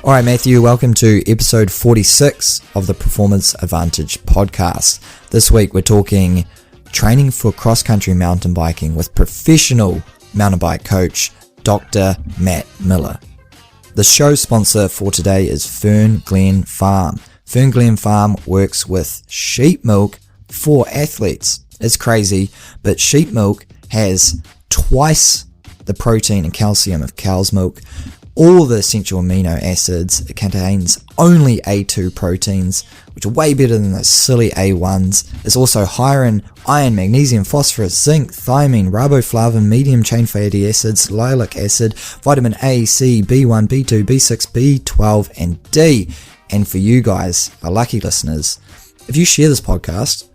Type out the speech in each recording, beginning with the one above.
All right, Matthew, welcome to episode 46 of the Performance Advantage podcast. This week we're talking training for cross-country mountain biking with professional mountain bike coach, Dr. Matt Miller. The show sponsor for today is Fern Glen Farm. Fern Glen Farm works with sheep milk for athletes. It's crazy, but sheep milk has twice the protein and calcium of cow's milk, all the essential amino acids. It contains only A2 proteins, which are way better than those silly A1s. It's also higher in iron, magnesium, phosphorus, zinc, thiamine, riboflavin, medium chain fatty acids, linoleic acid, vitamin A, C, B1, B2, B6, B12, and D. And for you guys, our lucky listeners, if you share this podcast,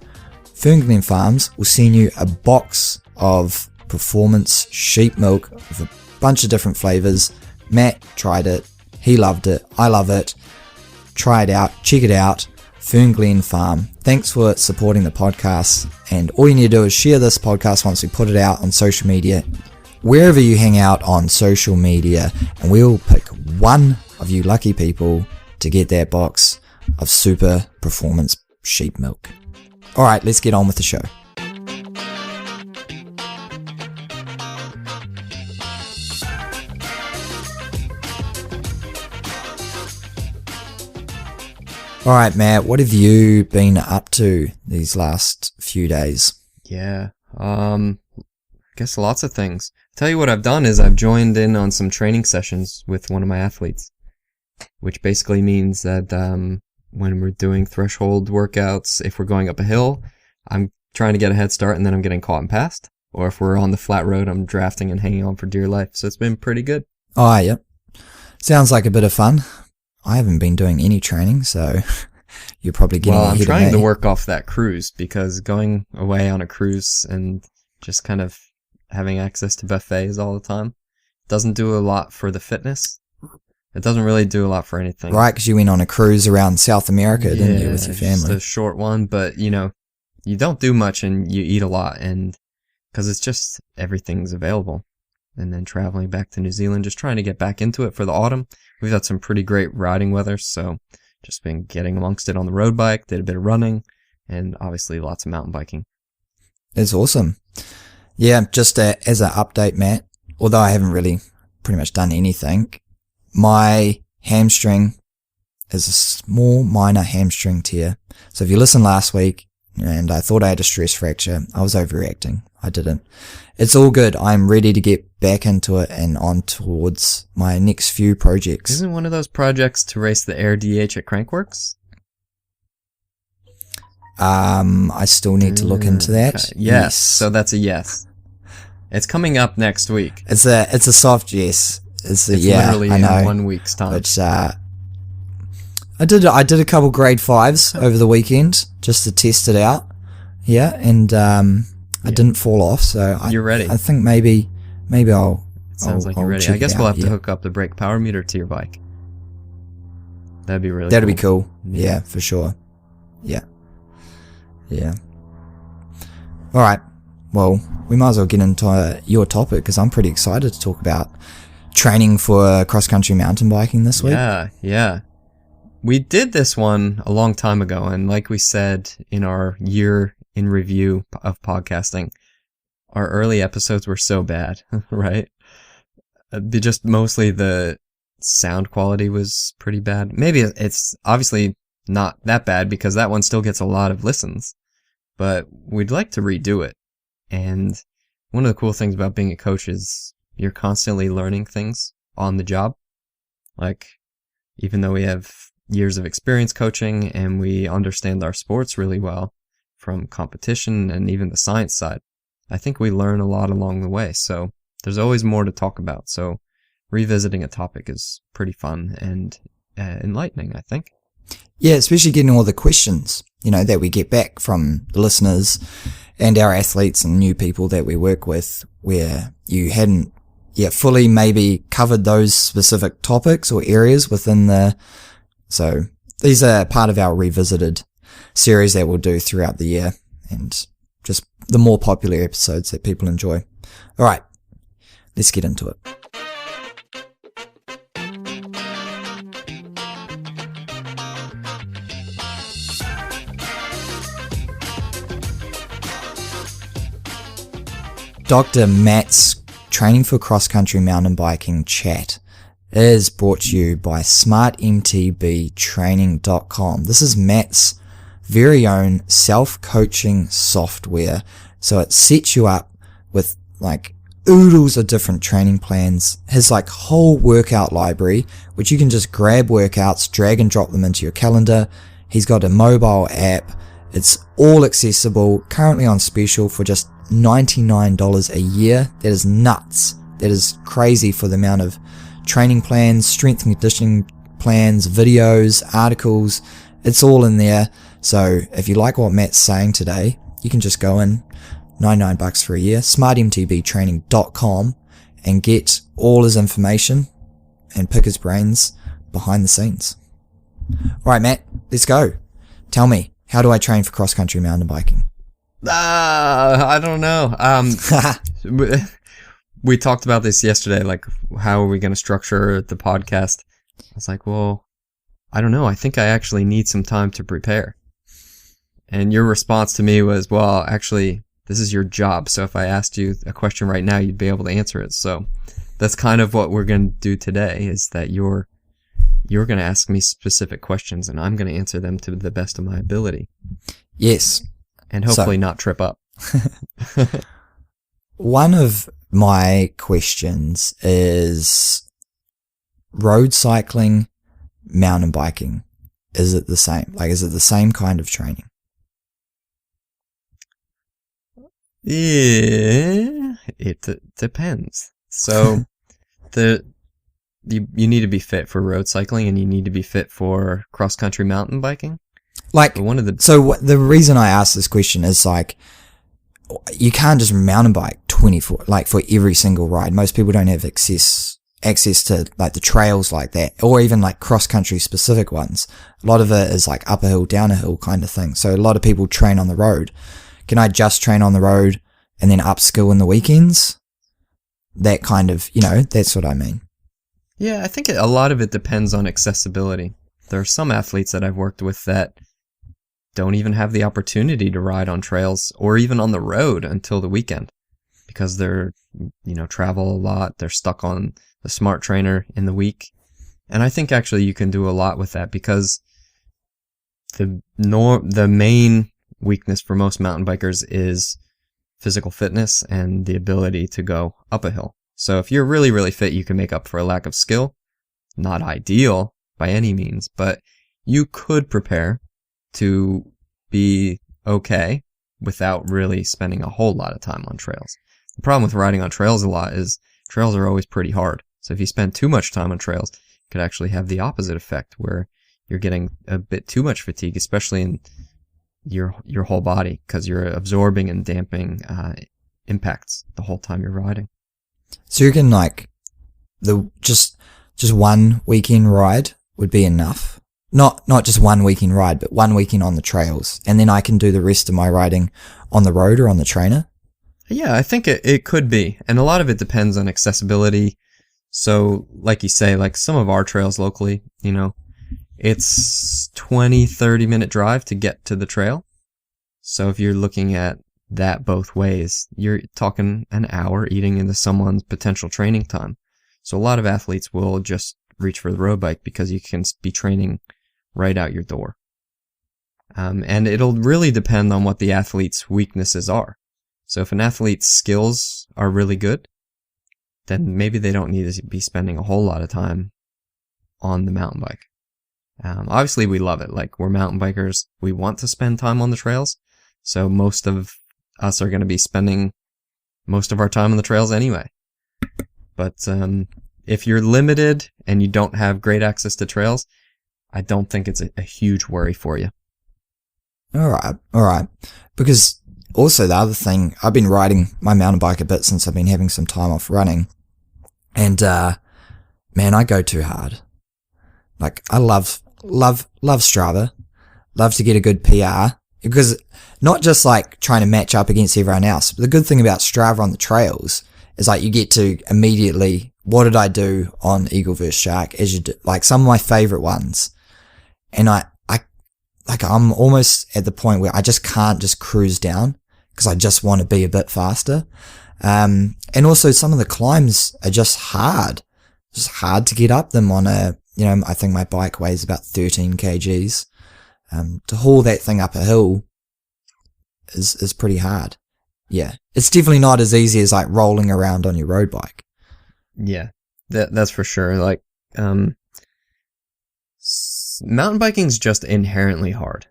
Fern Glen Farms will send you a box of performance sheep milk with a bunch of different flavors. Matt tried it, he loved it, I love it. Try it out, check it out. Fern Glen Farm. Thanks for supporting the podcast, and all you need to do is share this podcast once we put it out on social media, wherever you hang out on social media, and we'll pick one of you lucky people to get that box of super performance sheep milk. Alright, let's get on with the show. Alright, Matt, what have you been up to these last few days? Yeah, I guess lots of things. Tell you what I've done is I've joined in on some training sessions with one of my athletes, which basically means that when we're doing threshold workouts, if we're going up a hill, I'm trying to get a head start and then I'm getting caught and passed. Or if we're on the flat road, I'm drafting and hanging on for dear life. So it's been pretty good. Oh, yep. Sounds like a bit of fun. I haven't been doing any training, so you're probably getting ahead of me. Well, I'm trying to work off that cruise, because going away on a cruise and just kind of having access to buffets all the time doesn't do a lot for the fitness. It doesn't really do a lot for anything. Right, because you went on a cruise around South America, didn't you, with your family? Just a short one, but, you don't do much and you eat a lot, and because it's just everything's available. And then traveling back to New Zealand, just trying to get back into it for the autumn. We've had some pretty great riding weather, so just been getting amongst it on the road bike, did a bit of running, and obviously lots of mountain biking. It's awesome. Yeah, just as an update, Matt, although I haven't really pretty much done anything, my hamstring is a small minor hamstring tear. So if you listened last week and I thought I had a stress fracture, I was overreacting. I didn't. It's all good. I'm ready to get back into it and on towards my next few projects. Isn't one of those projects to race the Air DH at Crankworks? I still need to look into that. Okay. Yes. So that's a yes. It's coming up next week. It's a soft yes. It's literally I know. in 1 week's time. But I did a couple grade 5s over the weekend just to test it out. Yeah, and I didn't fall off, so you're ready. I think maybe I'll. It sounds like you're ready. I guess we'll have to hook up the brake power meter to your bike. That'd be really. That'd be cool. Yeah, for sure. Yeah. All right. Well, we might as well get into your topic, because I'm pretty excited to talk about training for cross-country mountain biking this week. Yeah. We did this one a long time ago, and like we said in our year in review of podcasting, our early episodes were so bad, right? Just mostly the sound quality was pretty bad. Maybe it's obviously not that bad, because that one still gets a lot of listens, but we'd like to redo it. And one of the cool things about being a coach is you're constantly learning things on the job. Like, even though we have years of experience coaching and we understand our sports really well from competition and even the science side, I think we learn a lot along the way. So there's always more to talk about. So revisiting a topic is pretty fun and enlightening, I think. Yeah, especially getting all the questions, that we get back from the listeners and our athletes and new people that we work with, where you hadn't yet fully maybe covered those specific topics or areas within so these are part of our revisited series that we'll do throughout the year, and just the more popular episodes that people enjoy. All right, let's get into it. Dr. Matt's Training for Cross Country Mountain Biking chat is brought to you by smartmtbtraining.com. This is Matt's very own self-coaching software. So it sets you up with like oodles of different training plans. His like whole workout library, which you can just grab workouts, drag and drop them into your calendar. He's got a mobile app. It's all accessible, currently on special for just $99 a year. That is nuts. That is crazy for the amount of training plans, strength and conditioning plans, videos, articles. It's all in there. So if you like what Matt's saying today, you can just go in, $99 for a year, smartmtbtraining.com, and get all his information and pick his brains behind the scenes. All right, Matt, let's go. Tell me, how do I train for cross-country mountain biking? I don't know. We talked about this yesterday, like, how are we going to structure the podcast? I was like, well, I don't know. I think I actually need some time to prepare. And your response to me was, well, actually, this is your job. So if I asked you a question right now, you'd be able to answer it. So that's kind of what we're going to do today, is that you're going to ask me specific questions and I'm going to answer them to the best of my ability. Yes. And hopefully not trip up. One of my questions is road cycling, mountain biking. Is it the same? Like, is it the same kind of training? Yeah, it depends. So you need to be fit for road cycling and you need to be fit for cross-country mountain biking. Like, the reason I asked this question is like, you can't just mountain bike 24, like for every single ride. Most people don't have access to like the trails like that, or even like cross-country specific ones. A lot of it is like up a hill, down a hill kind of thing. So a lot of people train on the road. Can I just train on the road and then upskill in the weekends? That kind of, that's what I mean. Yeah, I think a lot of it depends on accessibility. There are some athletes that I've worked with that don't even have the opportunity to ride on trails or even on the road until the weekend because they're, travel a lot. They're stuck on the smart trainer in the week. And I think actually you can do a lot with that because the main weakness for most mountain bikers is physical fitness and the ability to go up a hill. So if you're really, really fit, you can make up for a lack of skill. Not ideal by any means, but you could prepare to be okay without really spending a whole lot of time on trails. The problem with riding on trails a lot is trails are always pretty hard. So if you spend too much time on trails, it could actually have the opposite effect where you're getting a bit too much fatigue, especially in your whole body, because you're absorbing and damping impacts the whole time you're riding. So you reckon like just one weekend ride would be enough? Not just one weekend ride, but one weekend on the trails, and then I can do the rest of my riding on the road or on the trainer? Yeah, I think it could be. And a lot of it depends on accessibility. So like you say, like some of our trails locally, it's 20, 30-minute drive to get to the trail. So if you're looking at that both ways, you're talking an hour eating into someone's potential training time. So a lot of athletes will just reach for the road bike because you can be training right out your door. And it'll really depend on what the athlete's weaknesses are. So if an athlete's skills are really good, then maybe they don't need to be spending a whole lot of time on the mountain bike. Obviously we love it. Like, we're mountain bikers. We want to spend time on the trails. So most of us are going to be spending most of our time on the trails anyway. But if you're limited and you don't have great access to trails, I don't think it's a huge worry for you. All right. Because also the other thing, I've been riding my mountain bike a bit since I've been having some time off running. And, man, I go too hard. Like, I love Strava. Love to get a good PR. Because not just like trying to match up against everyone else, but the good thing about Strava on the trails is like you get to immediately, what did I do on Eagle vs Shark, as you do, like some of my favorite ones. And I'm almost at the point where I just can't just cruise down because I just want to be a bit faster. And also some of the climbs are just hard. Just hard to get up them on a, I think my bike weighs about 13 kgs. To haul that thing up a hill is pretty hard. Yeah. It's definitely not as easy as like rolling around on your road bike. Yeah, that's for sure. Like, mountain biking's just inherently hard.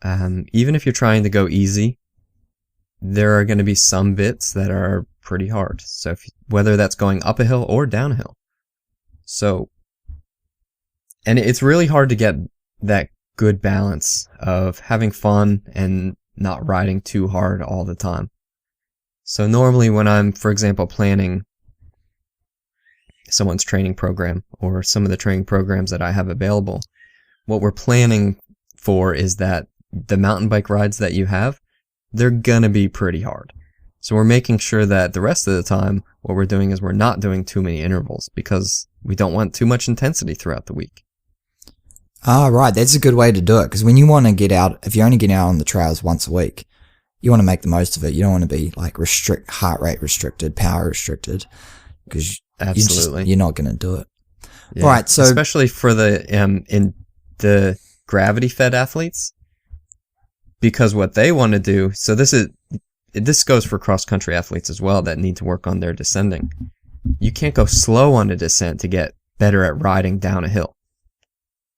Even if you're trying to go easy, there are going to be some bits that are pretty hard. So whether that's going up a hill or down a hill. So, and it's really hard to get that good balance of having fun and not riding too hard all the time. So normally when I'm, for example, planning someone's training program or some of the training programs that I have available, what we're planning for is that the mountain bike rides that you have, they're gonna be pretty hard. So we're making sure that the rest of the time, what we're doing is we're not doing too many intervals because we don't want too much intensity throughout the week. Ah, right. That's a good way to do it. Because when you want to get out, if you're only getting out on the trails once a week, you want to make the most of it. You don't want to be like heart rate restricted, power restricted, because you're not going to do it. Yeah. All right. So especially for in the gravity fed athletes, because what they want to do. So this goes for cross country athletes as well that need to work on their descending. You can't go slow on a descent to get better at riding down a hill.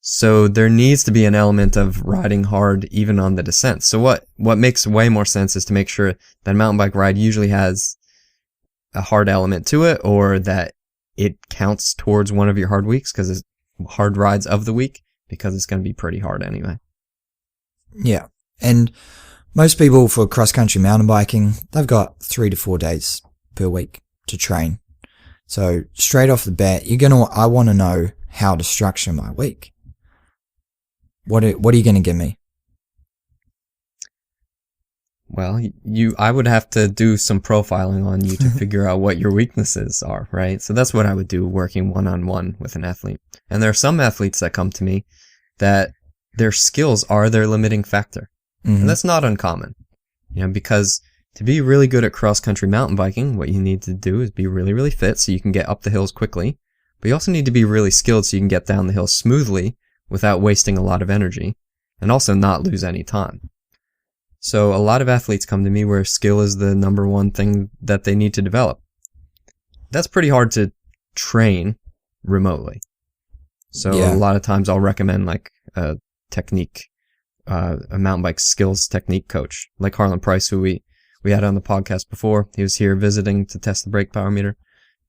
So there needs to be an element of riding hard even on the descent. So what makes way more sense is to make sure that a mountain bike ride usually has a hard element to it, or that it counts towards one of your hard weeks, because it's hard rides of the week, because it's going to be pretty hard anyway. Yeah. And most people for cross-country mountain biking, they've got 3 to 4 days per week to train. So straight off the bat, I want to know how to structure my week. What are you going to give me? Well, I would have to do some profiling on you to figure out what your weaknesses are, right? So that's what I would do working one-on-one with an athlete. And there are some athletes that come to me that their skills are their limiting factor. Mm-hmm. And that's not uncommon, because to be really good at cross-country mountain biking, what you need to do is be really, really fit so you can get up the hills quickly. But you also need to be really skilled so you can get down the hill smoothly without wasting a lot of energy, and also not lose any time. So a lot of athletes come to me where skill is the number one thing that they need to develop. That's pretty hard to train remotely. So a lot of times I'll recommend like a technique, a mountain bike skills technique coach, like Harlan Price, who we had on the podcast before. He was here visiting to test the brake power meter.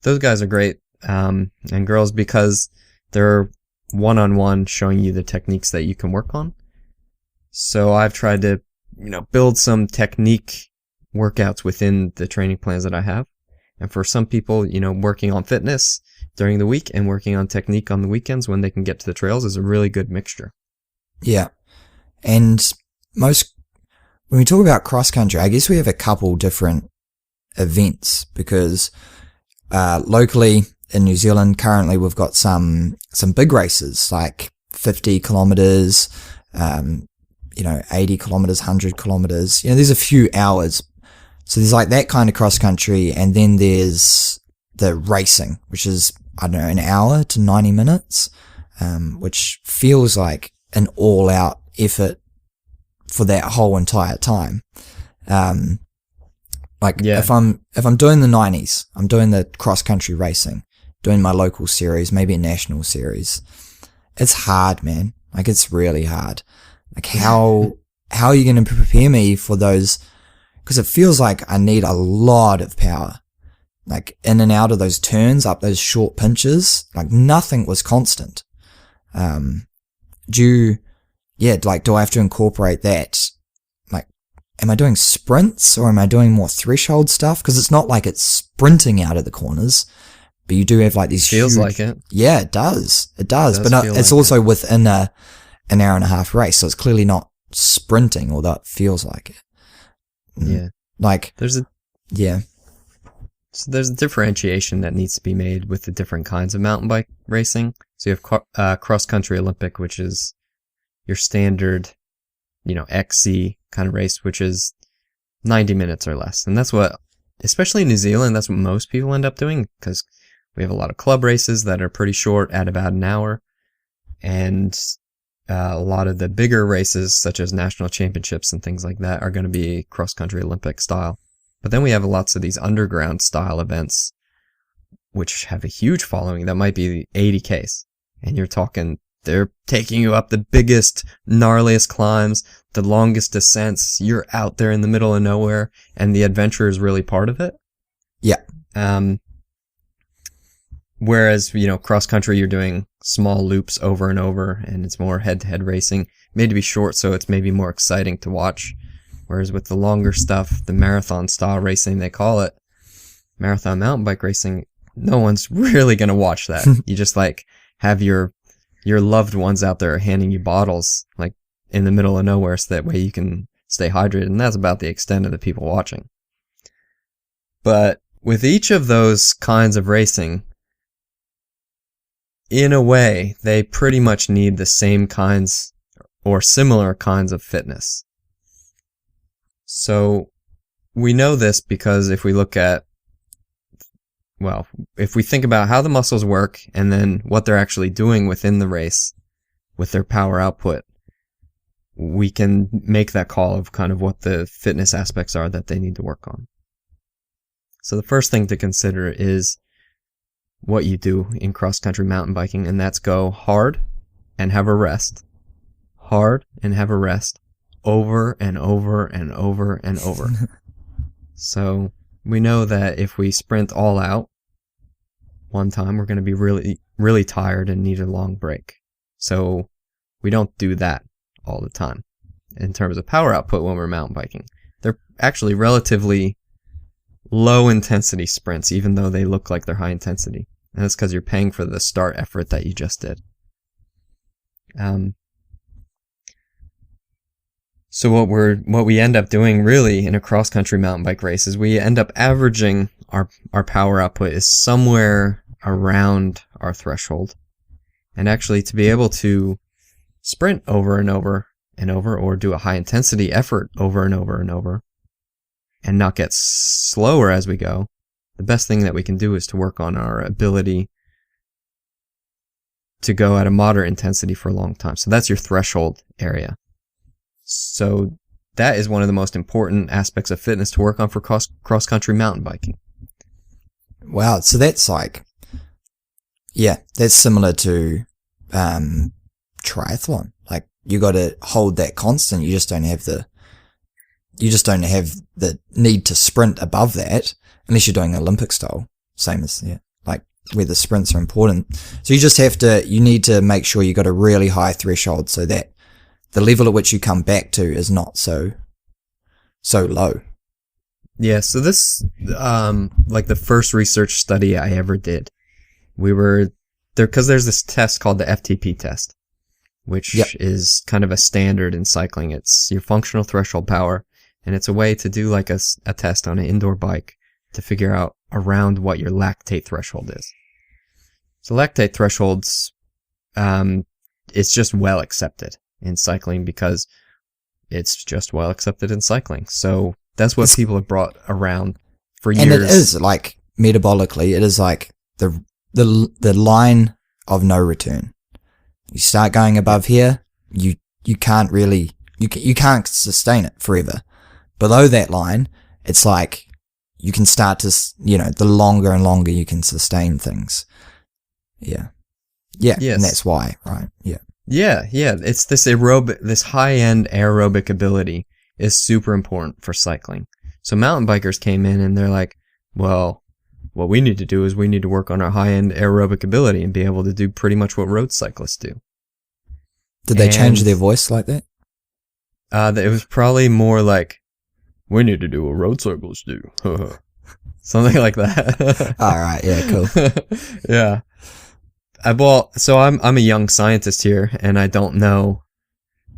Those guys are great, and girls, because they're one-on-one showing you the techniques that you can work on. So I've tried to, build some technique workouts within the training plans that I have. And for some people, working on fitness during the week and working on technique on the weekends when they can get to the trails is a really good mixture. Yeah. And when we talk about cross country, I guess we have a couple different events, because locally in New Zealand currently we've got some big races like 50 kilometers, 80 kilometers, 100 kilometers. There's a few hours. So there's like that kind of cross country, and then there's the racing, which is, an hour to 90 minutes, which feels like an all-out effort for that whole entire time. If I'm doing the 90s, I'm doing the cross country racing, doing my local series, maybe a national series. It's hard, man. Like, it's really hard. Like, how are you going to prepare me for those? Because it feels like I need a lot of power, like in and out of those turns, up those short pinches. Like, nothing was constant. Do I have to incorporate that? Like, am I doing sprints or am I doing more threshold stuff? Because it's not like it's sprinting out of the corners, but you do have like these feels like it. Yeah, it does. It does. But it's also within an hour and a half race, so it's clearly not sprinting, although it feels like it. Yeah. Like, So there's a differentiation that needs to be made with the different kinds of mountain bike racing. So you have cross-country Olympic, which is your standard, XC kind of race, which is 90 minutes or less. And that's what especially in New Zealand, that's what most people end up doing, because we have a lot of club races that are pretty short at about an hour. And a lot of the bigger races, such as national championships and things like that, are going to be cross-country Olympic style. But then we have lots of these underground style events, which have a huge following. That might be 80Ks. And you're talking, they're taking you up the biggest, gnarliest climbs, the longest descents. You're out there in the middle of nowhere, and the adventure is really part of it. Yeah. Whereas, cross-country, you're doing small loops over and over, and it's more head-to-head racing. Made to be short, so it's maybe more exciting to watch. Whereas with the longer stuff, the marathon-style racing, they call it, marathon mountain bike racing, no one's really going to watch that. You just, have your loved ones out there handing you bottles, in the middle of nowhere, so that way you can stay hydrated, and that's about the extent of the people watching. But with each of those kinds of racing, in a way, they pretty much need the same kinds or similar kinds of fitness. So we know this because if we look at, if we think about how the muscles work and then what they're actually doing within the race with their power output, we can make that call of kind of what the fitness aspects are that they need to work on. So the first thing to consider is what you do in cross-country mountain biking, and that's go hard and have a rest. Hard and have a rest over and over and over and over. So we know that if we sprint all out one time, we're going to be really, really tired and need a long break. So we don't do that all the time. In terms of power output when we're mountain biking, they're actually relatively low intensity sprints, even though they look like they're high intensity. And that's because you're paying for the start effort that you just did. So what we end up doing really in a cross-country mountain bike race is we end up averaging our power output is somewhere around our threshold. And actually to be able to sprint over and over and over, or do a high intensity effort over and over and over, and not get slower as we go, the best thing that we can do is to work on our ability to go at a moderate intensity for a long time. So that's your threshold area. So that is one of the most important aspects of fitness to work on for cross-country mountain biking. Wow. So that's that's similar to triathlon. You got to hold that constant. You just don't have the need to sprint above that unless you're doing Olympic style. Same as, where the sprints are important. So you need to make sure you got a really high threshold so that the level at which you come back to is not so low. Yeah. So this, the first research study I ever did, we were there because there's this test called the FTP test, which is kind of a standard in cycling. It's your functional threshold power, and it's a way to do a test on an indoor bike to figure out around what your lactate threshold is. So lactate thresholds, it's just well accepted in cycling because it's just well accepted in cycling. So that's what people have brought around for years. And it is metabolically, it is the line of no return. You start going above here, you can't really, you can't sustain it forever. Below that line, it's you can start to, the longer and longer you can sustain things. Yeah. Yeah. Yes. And that's why, right? Yeah. Yeah. Yeah. It's this high-end aerobic ability is super important for cycling. So mountain bikers came in and they're like, well, what we need to do is we need to work on our high-end aerobic ability and be able to do pretty much what road cyclists do. Did they change their voice like that? It was probably more like, we need to do what road cyclists do. Something like that. All right. Yeah, cool. Yeah. So I'm a young scientist here, and I don't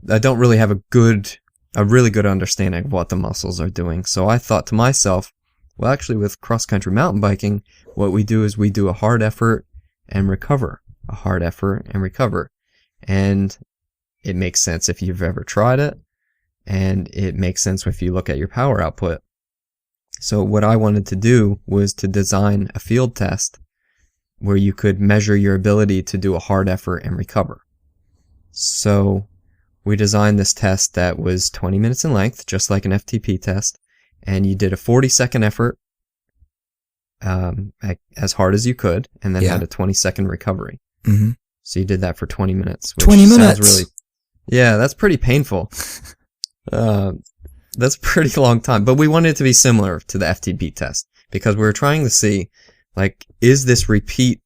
really have a really good understanding of what the muscles are doing. So I thought to myself, well, actually with cross-country mountain biking, what we do is we do a hard effort and recover. A hard effort and recover. And it makes sense if you've ever tried it. And it makes sense if you look at your power output. So what I wanted to do was to design a field test where you could measure your ability to do a hard effort and recover. So we designed this test that was 20 minutes in length, just like an FTP test, and you did a 40-second effort as hard as you could, and then had a 20-second recovery. Mm-hmm. So you did that for 20 minutes. 20 minutes? Yeah, that's pretty painful. That's a pretty long time. But we wanted it to be similar to the FTP test because we were trying to see, like, is this repeat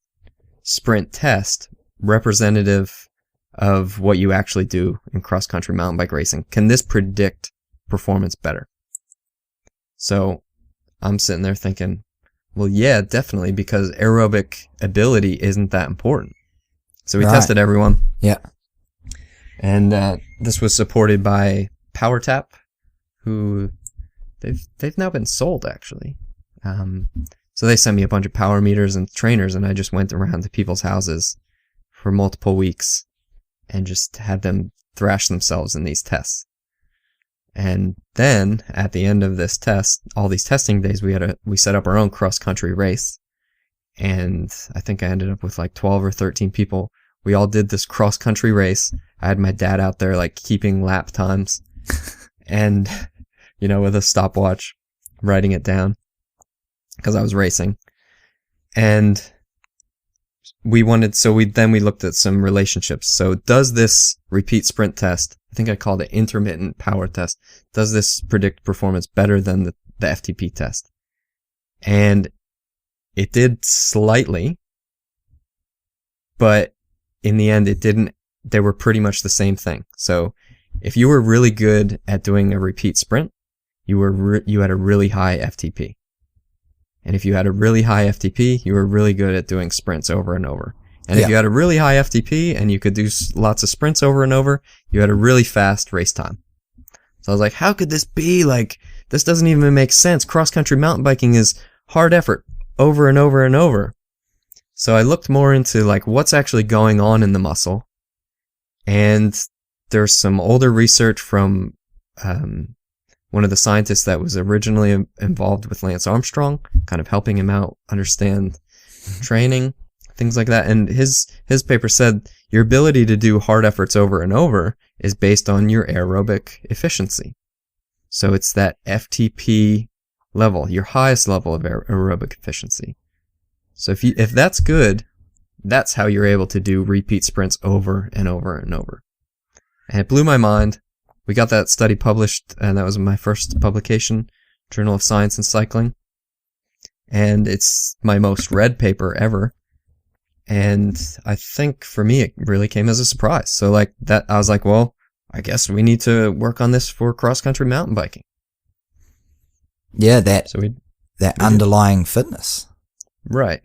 sprint test representative of what you actually do in cross-country mountain bike racing? Can this predict performance better? So I'm sitting there thinking, well, yeah, definitely, because aerobic ability isn't that important. So we tested everyone. Yeah. And this was supported by PowerTap, who they've now been sold, actually. So they sent me a bunch of power meters and trainers, and I just went around to people's houses for multiple weeks and just had them thrash themselves in these tests. And then at the end of this test, all these testing days, we set up our own cross-country race. And I think I ended up with like 12 or 13 people. We all did this cross-country race. I had my dad out there like keeping lap times and, with a stopwatch, writing it down because I was racing. And we looked at some relationships. So does this repeat sprint test, I think I called it intermittent power test, does this predict performance better than the FTP test? And it did slightly, but in the end it didn't. They were pretty much the same thing. So if you were really good at doing a repeat sprint, you had a really high FTP. And if you had a really high FTP, you were really good at doing sprints over and over. And if you had a really high FTP and you could do lots of sprints over and over, you had a really fast race time. So I was like, how could this be? Like, this doesn't even make sense. Cross-country mountain biking is hard effort over and over and over. So I looked more into like what's actually going on in the muscle. And there's some older research from one of the scientists that was originally involved with Lance Armstrong, kind of helping him out understand training, things like that. And his paper said your ability to do hard efforts over and over is based on your aerobic efficiency. So it's that FTP level, your highest level of aerobic efficiency. So if that's good, that's how you're able to do repeat sprints over and over and over. And it blew my mind. We got that study published, and that was my first publication, Journal of Science and Cycling. And it's my most read paper ever. And I think for me, it really came as a surprise. So like that, I was like, well, I guess we need to work on this for cross-country mountain biking. Yeah, that underlying fitness. Right.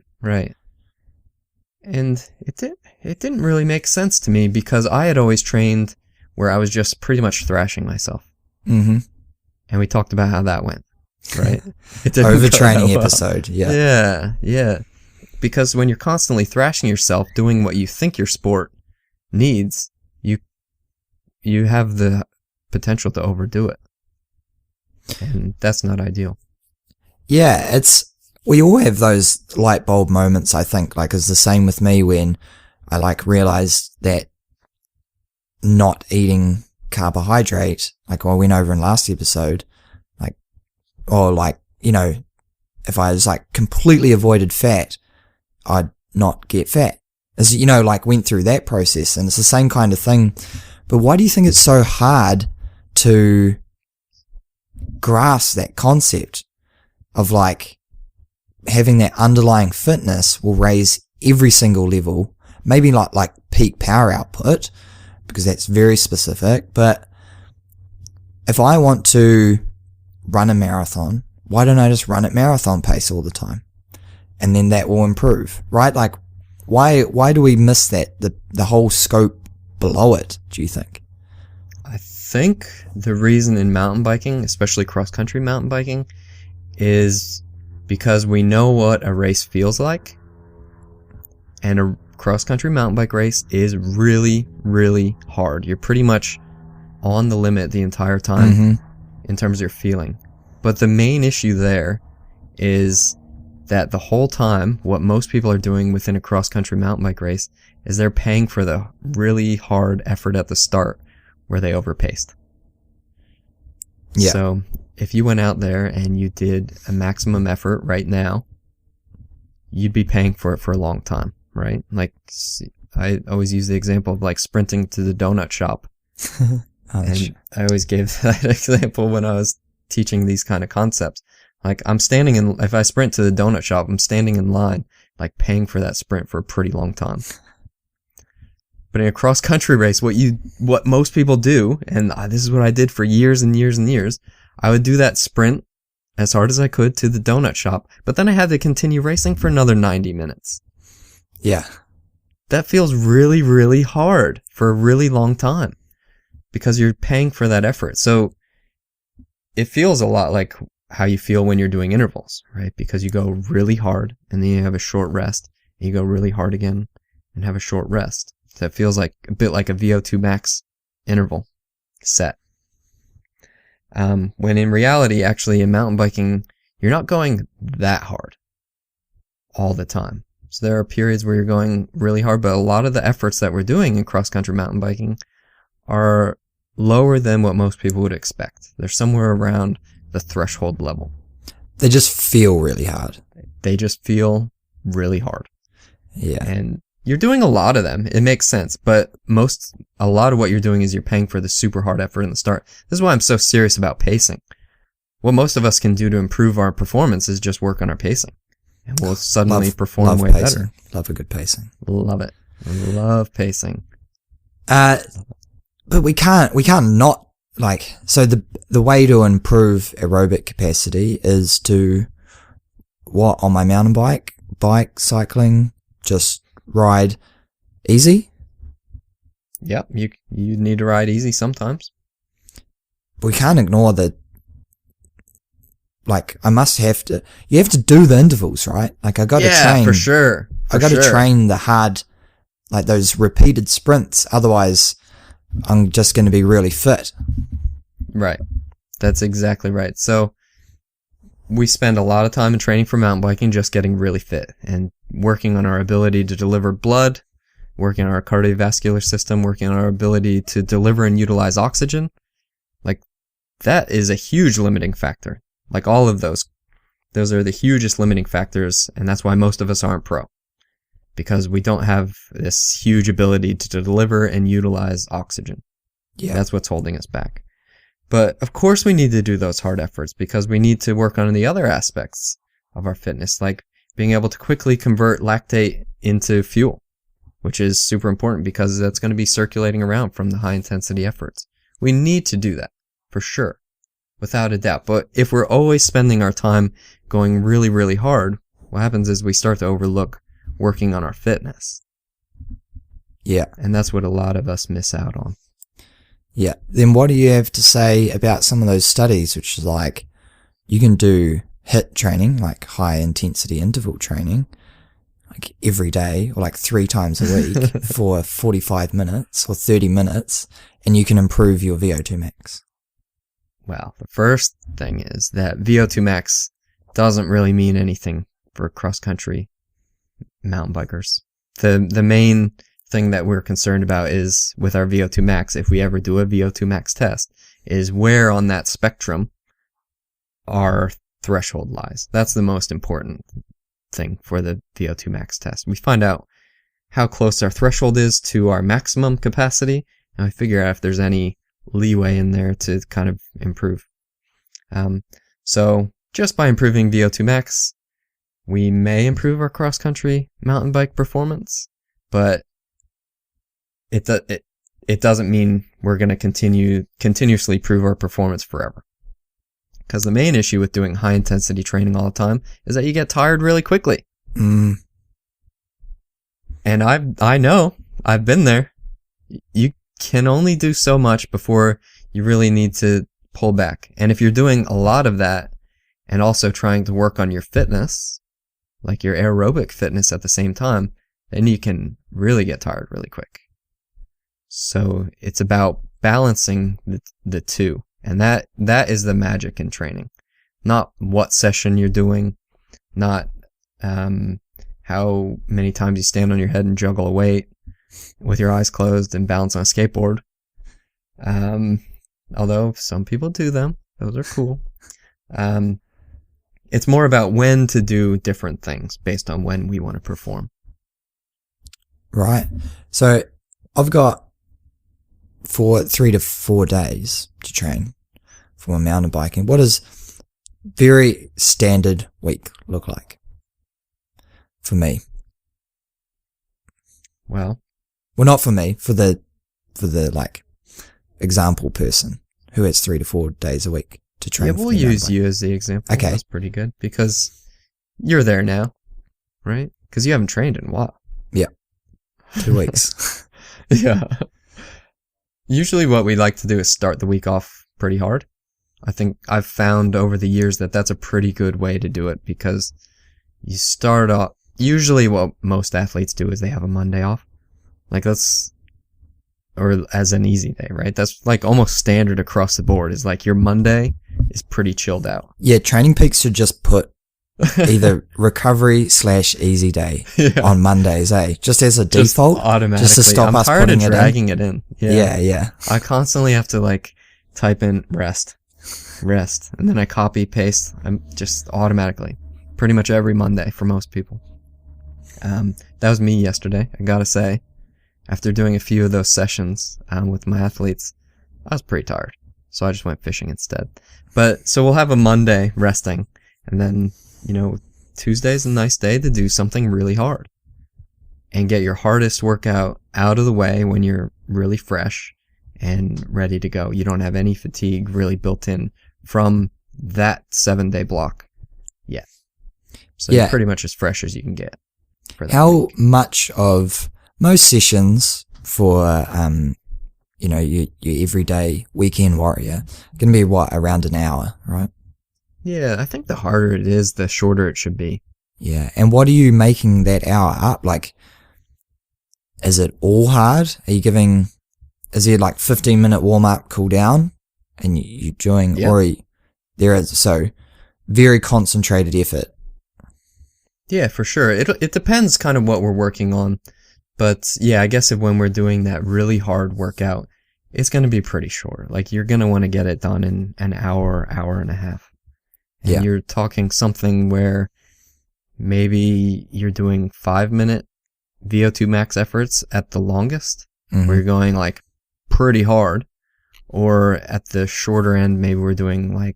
And it didn't really make sense to me because I had always trained where I was just pretty much thrashing myself. Mm-hmm. And we talked about how that went, right? Overtraining episode, yeah. Yeah. Because when you're constantly thrashing yourself, doing what you think your sport needs, you have the potential to overdo it. And that's not ideal. Yeah, we all have those light bulb moments, I think. Like, it's the same with me when I realized that not eating carbohydrate, like I went over in last episode, if I was completely avoided fat, I'd not get fat. As went through that process, and it's the same kind of thing. But why do you think it's so hard to grasp that concept of having that underlying fitness will raise every single level, maybe not like peak power output, because that's very specific, but if I want to run a marathon, why don't I just run at marathon pace all the time? And then that will improve, right? Like, why do we miss that, the whole scope below it, do you think? I think the reason in mountain biking, especially cross-country mountain biking, is because we know what a race feels like, and a cross-country mountain bike race is really, really hard. You're pretty much on the limit the entire time in terms of your feeling. But the main issue there is that the whole time, what most people are doing within a cross-country mountain bike race is they're paying for the really hard effort at the start where they overpaced. Yeah. So if you went out there and you did a maximum effort right now, you'd be paying for it for a long time, right? Like, I always use the example of like sprinting to the donut shop. And I always gave that example when I was teaching these kind of concepts. Like, if I sprint to the donut shop, I'm standing in line, like paying for that sprint for a pretty long time. But in a cross-country race, what most people do, and this is what I did for years and years and years, I would do that sprint as hard as I could to the donut shop, but then I had to continue racing for another 90 minutes. Yeah. That feels really, really hard for a really long time because you're paying for that effort. So it feels a lot like how you feel when you're doing intervals, right? Because you go really hard and then you have a short rest, and you go really hard again and have a short rest. So it feels like a bit like a VO2 max interval set. When in reality, actually, in mountain biking, you're not going that hard all the time. So there are periods where you're going really hard, but a lot of the efforts that we're doing in cross-country mountain biking are lower than what most people would expect. They're somewhere around the threshold level. They just feel really hard. They just feel really hard. Yeah. And you're doing a lot of them. It makes sense, but a lot of what you're doing is you're paying for the super hard effort in the start. This is why I'm so serious about pacing. What most of us can do to improve our performance is just work on our pacing, and we'll suddenly perform way pacing. better. Love a good pacing. Love it. Love pacing. But we can't not, like, so the way to improve aerobic capacity is to, on my mountain bike, cycling, just ride easy. Yep, you need to ride easy sometimes. We can't ignore that. Like, you have to do the intervals, right? Like, I got to train. Yeah, for sure. I got to train the hard, like those repeated sprints. Otherwise, I'm just going to be really fit. Right. That's exactly right. So we spend a lot of time in training for mountain biking just getting really fit and working on our ability to deliver blood, working on our cardiovascular system, working on our ability to deliver and utilize oxygen. Like, that is a huge limiting factor. Like, all of those are the hugest limiting factors, and that's why most of us aren't pro. Because we don't have this huge ability to deliver and utilize oxygen. Yeah. That's what's holding us back. But of course we need to do those hard efforts because we need to work on the other aspects of our fitness, like being able to quickly convert lactate into fuel, which is super important because that's going to be circulating around from the high intensity efforts. We need to do that for sure, without a doubt. But if we're always spending our time going really, really hard, what happens is we start to overlook working on our fitness. Yeah. And that's what a lot of us miss out on. Yeah. Then what do you have to say about some of those studies, which is like, you can do HIIT training, like high intensity interval training, like every day or like 3 times a week for 45 minutes or 30 minutes, and you can improve your VO2 max. Well, the first thing is that VO2 max doesn't really mean anything for cross-country mountain bikers. The main thing that we're concerned about is with our VO2 max, if we ever do a VO2 max test, is where on that spectrum our threshold lies. That's the most important thing for the VO2 max test. We find out how close our threshold is to our maximum capacity, and we figure out if there's any leeway in there to kind of improve. So just by improving VO2 max, we may improve our cross-country mountain bike performance, but it doesn't mean we're going to continuously improve our performance forever. Because the main issue with doing high-intensity training all the time is that you get tired really quickly. And I know, I've been there. You can only do so much before you really need to pull back. And if you're doing a lot of that and also trying to work on your fitness, like your aerobic fitness at the same time, then you can really get tired really quick. So it's about balancing the two. And that is the magic in training. Not what session you're doing, not how many times you stand on your head and juggle a weight with your eyes closed and balance on a skateboard. Although some people do them. Those are cool. It's more about when to do different things based on when we want to perform. Right. So I've got 3 to 4 days to train for my mountain biking. What does very standard week look like for me? Well, not for me, for the like example person who has 3 to 4 days a week to train. Yeah, we'll use you as the example. Okay. That's pretty good because you're there now, right? Because you haven't trained in a while. Yeah. 2 weeks. Yeah. Usually what we like to do is start the week off pretty hard. I think I've found over the years that that's a pretty good way to do it because you start off, usually what most athletes do is they have a Monday off. Like or as an easy day, right? That's like almost standard across the board is like your Monday is pretty chilled out. Yeah, Training Peaks should just put either recovery/easy day on Mondays, just as a just default, automatically. just to stop I'm us tired putting of dragging it in. Yeah. I constantly have to like type in rest, and then I copy paste. I'm just automatically, pretty much every Monday for most people. That was me yesterday. I gotta say, after doing a few of those sessions with my athletes, I was pretty tired, so I just went fishing instead. But so we'll have a Monday resting, and then Tuesday's a nice day to do something really hard and get your hardest workout out of the way when you're really fresh and ready to go. You don't have any fatigue really built in from that 7-day block yet. So you're pretty much as fresh as you can get for that How week. much of most sessions for your everyday weekend warrior going to be around an hour, right? Yeah, I think the harder it is, the shorter it should be. Yeah, and what are you making that hour up? Like, is it all hard? Is there like 15-minute warm-up, cool down, and you're doing, there is, so very concentrated effort. Yeah, for sure. It depends kind of what we're working on. But yeah, I guess when we're doing that really hard workout, it's going to be pretty short. Like you're going to want to get it done in an hour, hour and a half. And you're talking something where maybe you're doing 5-minute VO2 max efforts at the longest, where you're going like pretty hard, or at the shorter end, maybe we're doing like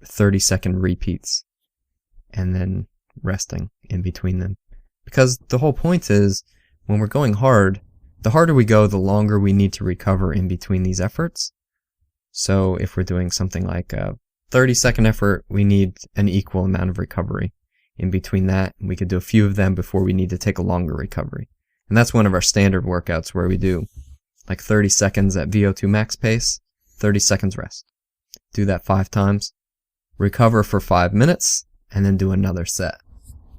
30-second repeats and then resting in between them. Because the whole point is when we're going hard, the harder we go, the longer we need to recover in between these efforts. So if we're doing something like a 30-second effort, we need an equal amount of recovery in between that. We could do a few of them before we need to take a longer recovery. And that's one of our standard workouts where we do like 30 seconds at VO2 max pace, 30 seconds rest. Do that 5 times, recover for 5 minutes, and then do another set.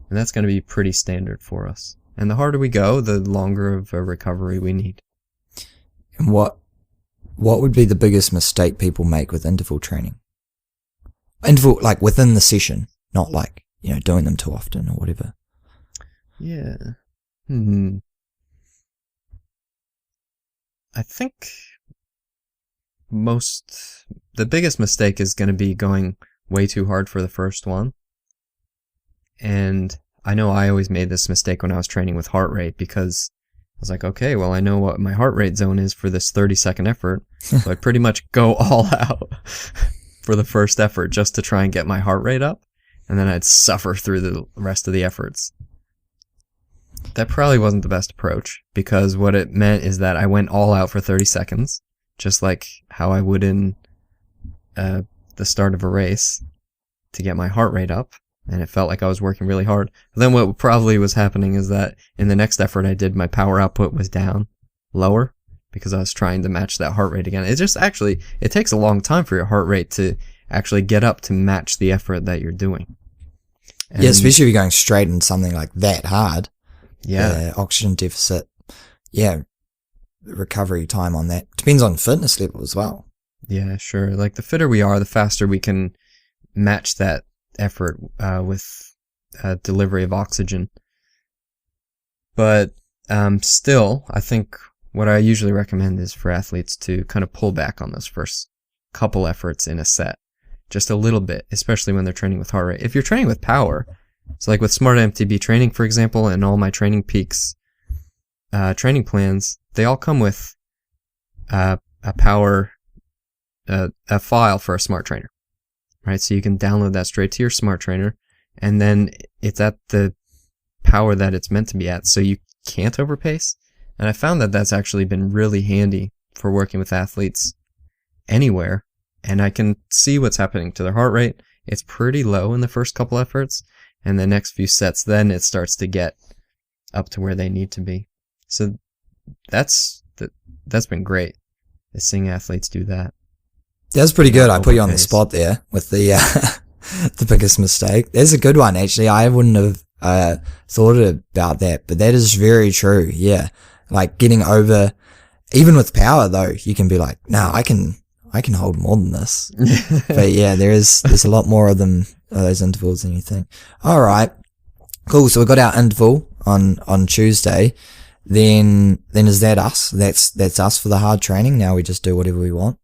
And that's going to be pretty standard for us. And the harder we go, the longer of a recovery we need. And what would be the biggest mistake people make with interval training? Interval, like within the session, not like, doing them too often or whatever. Yeah. I think the biggest mistake is going to be going way too hard for the first one. And I know I always made this mistake when I was training with heart rate because I was like, okay, well, I know what my heart rate zone is for this 30-second effort. So I pretty much go all out for the first effort just to try and get my heart rate up. And then I'd suffer through the rest of the efforts. That probably wasn't the best approach because what it meant is that I went all out for 30 seconds, just like how I would in the start of a race to get my heart rate up. And it felt like I was working really hard. But then what probably was happening is that in the next effort I did, my power output was down, lower, because I was trying to match that heart rate again. It takes a long time for your heart rate to actually get up to match the effort that you're doing. And especially if you're going straight into something like that hard. Yeah. Oxygen deficit. Yeah. Recovery time on that. Depends on fitness level as well. Yeah, sure. Like the fitter we are, the faster we can match that effort with delivery of oxygen. But still, I think what I usually recommend is for athletes to kind of pull back on those first couple efforts in a set, just a little bit, especially when they're training with heart rate. If you're training with power, so like with Smart MTB training, for example, and all my Training Peaks training plans, they all come with a power, a file for a Smart Trainer, right? So you can download that straight to your Smart Trainer, and then it's at the power that it's meant to be at, so you can't overpace. And I found that that's actually been really handy for working with athletes anywhere, and I can see what's happening to their heart rate. It's pretty low in the first couple efforts, and the next few sets, then it starts to get up to where they need to be. So that's been great, is seeing athletes do that. That's pretty good. I put you on the spot there with the the biggest mistake. There's a good one, actually. I wouldn't have thought about that, but that is very true. Yeah. Like getting over, even with power though, you can be like, no, I can hold more than this. But yeah, there's a lot more of them, those intervals than you think. All right. Cool. So we got our interval on Tuesday. Then is that us? That's us for the hard training. Now we just do whatever we want.